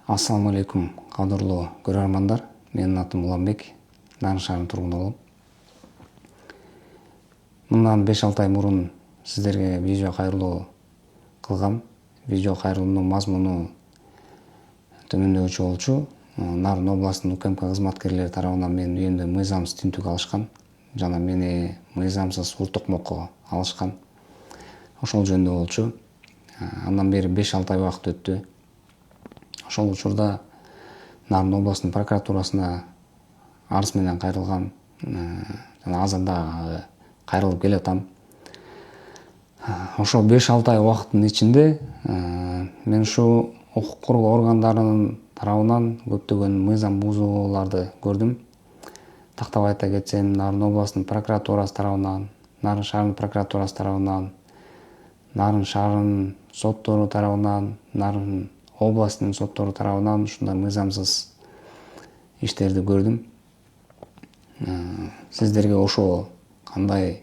Ассаламу алейкум, кадырлуу көрөрмандар. Менин атым Уланбек, Нарын шаарынын тургуну болом. Мындан 5-6 ай мурун сиздерге видео кайрылуу кылгам. Видео кайрылуунун мазмуну төмөндөгүчө болчу. Нарын областынын УКМК кызматкерлери тарабынан менин үйүмдө мыйзамсыз тинтүүгө алышкан жана мени мыйзамсыз ур токмокко алышкан. Ошол жөнүндө болчу. Андан бери 5-6 ай убакыт өттү. Ошол учурда Нарын областынын прокуратурасына арыз менен кайрылгам. Жана азыр да кайрылып келатам. Ошол 5-6 ай убакыттын ичинде мен ушу укук коргоо органдарынын тарабынан көптөгөн мыйзам бузууларды көрдүм. Тактап айта кетсем, Нарын областынын прокуратурасы тарабынан, Нарын шаарынын прокуратурасы тарабынан, Нарын шаарынын соттору тарабынан, Нарын областынын соттору тарабынан ушундай мыйзамсыз иштерди көрдүм. Сиздерге ошо кандай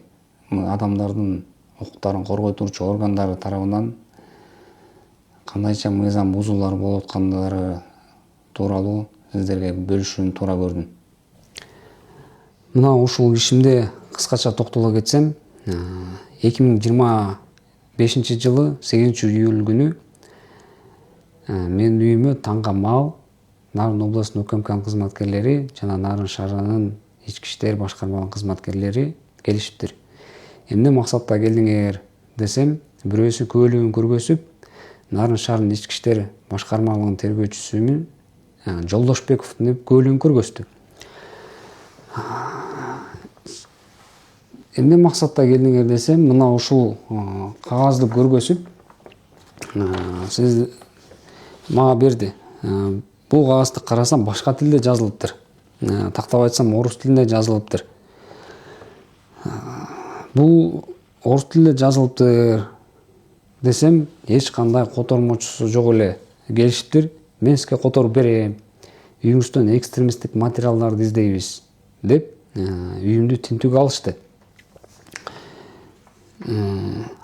адамдардын укуктарын коргой турчу органдары тарабынан кандайча мыйзам бузуулар болуп аткандары тууралуу сиздерге бөлүшүүнү туура көрдүм. Мына ушул ишимде кыскача токтоло кетсем, 2025 жылы 8-июль күнү менин үйүмө таңга маал Нарын областынын УКМК кызматкерлери жана Нарын шаарынын ички иштер башкармалыгынын кызматкерлери келишиптир. Эмне максатта келдиңер десем, бирөөсү күбөлүгүн көргөзүп, Нарын шаарынын ички иштер башкармалыгынын тергөөчүсүмүн Жолдошбековдун күбөлүгүн көргөздү. Эмне максатта келдиңер десем, мына ушул кагазды көргөзүп, сиз мага берди. Бул кагазды карасам башка тилде жазылыптыр. Тактап айтсам орус тилинде жазылыптыр. Бул орус тилинде жазылыптыр десем, эч кандай котормочусу жок эле. Келишиптир. Мен сизге которуп берем. Үйүңүздөн экстремисттик материалдарды издейбиз деп үйүмдү тинтүүгө алышты.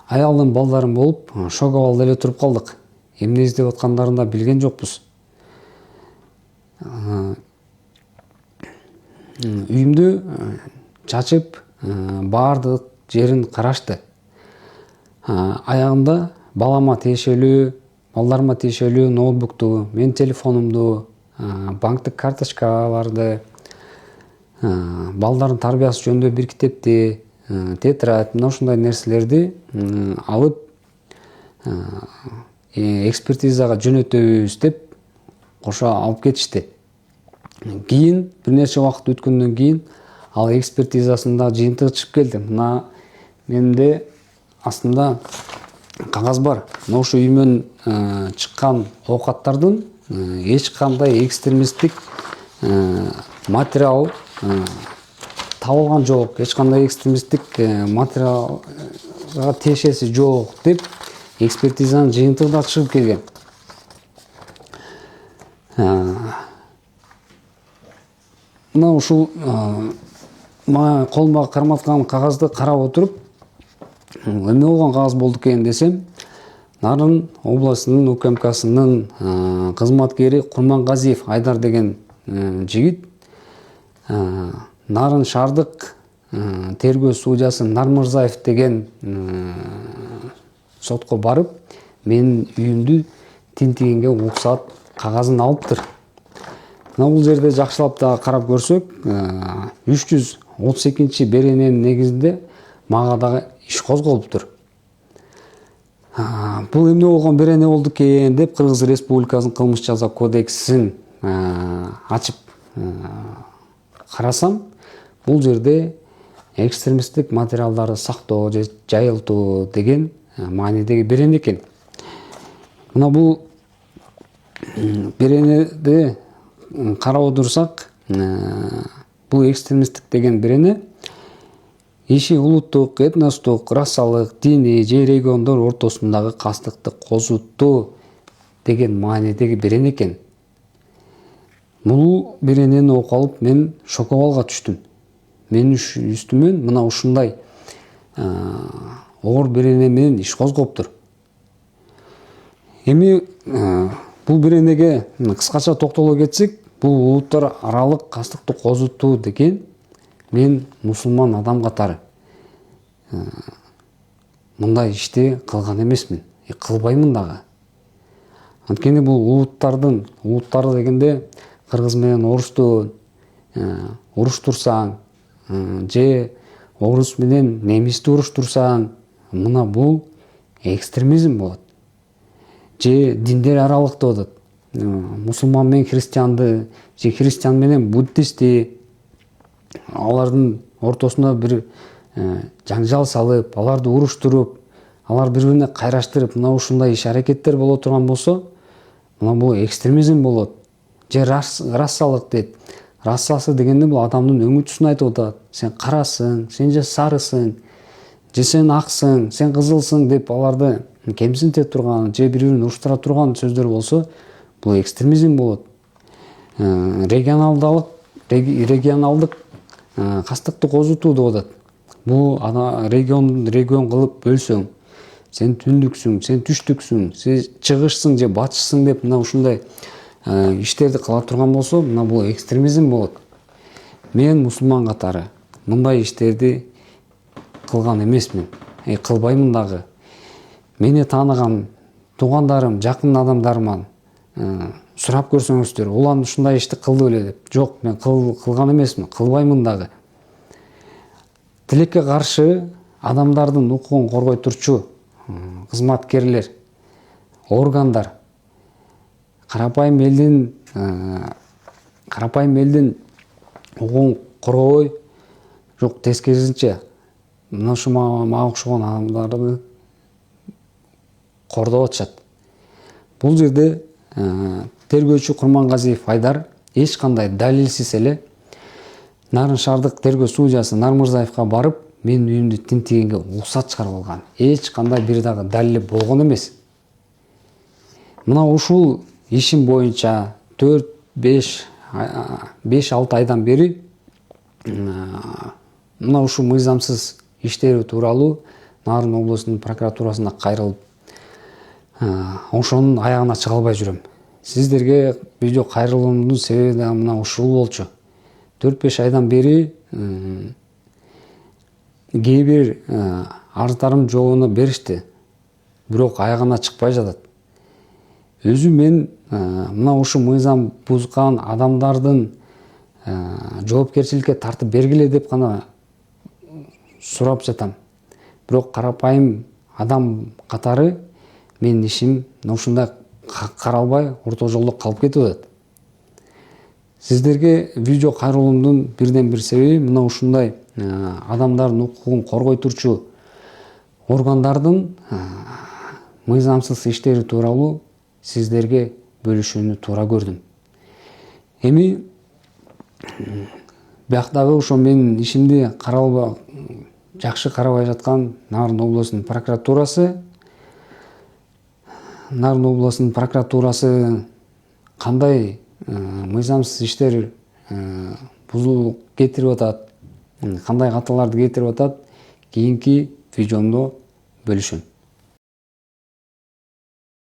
Аялдын балдарым болуп, шок абалда эле туруп калдык. Эмне издеп аткандарын да билген жокпуз. Үйүмдү чачып, баардык жерин карашты. Аягында балама тиешелүү, балдарыма тиешелүү ноутбукту, менин телефонумду, банктык карточкаларды, балдардын тарбиясы жөнүндө бир китепти, тетрадь, мына ушундай нерселерди алып экспертизага жөнөтөбүз деп кошо алып кетишти. Кийин бир нече убакыт өткөндөн кийин ал экспертизасында жыйынтыгы чыгып келди. Мына менде астында кагаз бар. Мына ушу үйүмөн чыккан оокаттардын эч кандай экстремисттик материал табылган жок, эч кандай экстремисттик материалга тиешеси жок деп экспертизанын жыйынтыгы да чыгып келген. Мына ушул колумга карматкан кагазды карап отуруп, эмне болгон кагаз болду экен десем, Нарын областынын УКМКсынын кызматкери Курмангазиев Айдар деген жигит Нарын шаардык тергөө судьясы Нармырзаев деген сотко барып, менин үйүмдү тинтигенге уруксат кагазын алыптыр. Мына бул жерде жакшылап да карап көрсөк, 332 берененин негизинде мага дагы иш козголуптур. Бул эмне болгон берене болду экен деп Кыргыз Республикасынын кылмыш жаза кодексин ачып карасам, бул жерде экстремисттик материалдарды сактоо же жайылтуу деген маанидеги берене экен. Мына бул беренеди карап отурсак, бул экстремисттик деген берене иши улуттук, этностук, расалык, диний же региондор ортосундагы кастыкты козутуу деген маанидеги берене экен. Бул беренени окуп алып мен шок абалга түштүм. Менин үстүмөн мына ушундай оор берене менен иш козгоптур. Эми Бул бир энеге кыскача токтоло кетсек, бул улуттар аралык кастыкты козутуу деген мен мусулман адам катары мындай ишти кылган эмесмин, кылбаймын дагы. Анткени бул улуттары дегенде кыргыз менен орусту уруштурсаң, же орус менен немисти уруштурсаң, мына бул экстремизм болот. Же диндер аралык деп атат. Мусулман менен христианды, же христиан менен буддистти, алардын ортосуна бир жаңжал салып, аларды уруштуруп, алар бири-бирине кайраштырып, мына ушундай иш-аракеттер боло турган болсо, мына бул экстремизм болот. Же рассалык дейт. Рассасы дегенде бул адамдын өңү түсүн айтып атат. Сен карасың, сен же сарысың, же сен аксың, сен кызылсың деп аларды кемсинте турган, же бири-бирин уруштура турган сөздөр болсо, бул экстремизм болот. Регионалдык кастыкты козутуу деп атат. Бул регион кылып бөлсөң, сен түндүксүң, сен түштүксүң, сен чыгышсың же батышсың деп мына ушундай иштерди кыла турган болсо, мына бул экстремизм болот. Мен мусулман катары мындай иштерди кылган эмесмин, кылбаймын дагы. Мени тааныган туугандарым, жакын адамдарыман сурап көрсөңүздөр, улан ушундай ишти кылды беле деп. Жок, мен кылган эмесмин, кылбаймын дагы. Тилекке каршы адамдардын укугун коргой турчу кызматкерлер, органдар карапайым элдин укугун коргобой, жок тескерисинче мына ушу мага окшогон адамдарды кордоп атышат. Бул жерде тергөөчү Курмангазиев Айдар эч кандай далилсиз эле Нарын шаардык тергөө судьясы Нармырзаевка барып, менин үйүмдү тинтигенге уруксат чыгарып алган. Эч кандай бир дагы далили болгон эмес. Мына ушул ишим боюнча 4-5-6 айдан бери мына ушу мыйзамсыз иштери тууралуу Нарын облусунун прокуратурасына кайрылып, ошонун аягына чыга албай жүрөм. Сиздерге видео кайрылуумдун себеби да мына ушул болчу. 4-5 айдан бери кээ бир арыздарым жообуна беришти, бирок аягына чыкпай жатат. Өзү мен мына ушу мыйзам бузган адамдардын жоопкерчиликке тартып бергиле деп гана сурап жатам. Бирок карапайым адам катары менин ишим ушундай каралбай орто жолдо калып кетип атат. Сиздерге видео кайрылуумдун бирден бир себеби мына ушундай адамдардын укугун коргой турчу органдардын мыйзамсыз иштери тууралуу сиздерге бөлүшүүнү туура көрдүм. Эми бияктагы ошо менин ишимди жакшы карабай жаткан Нарын облусунун прокуратурасы кандай мыйзамсыз иштер бузулук кетирип атат, кандай каталарды кетирип атат, кийинки видеомдо бөлүшөм.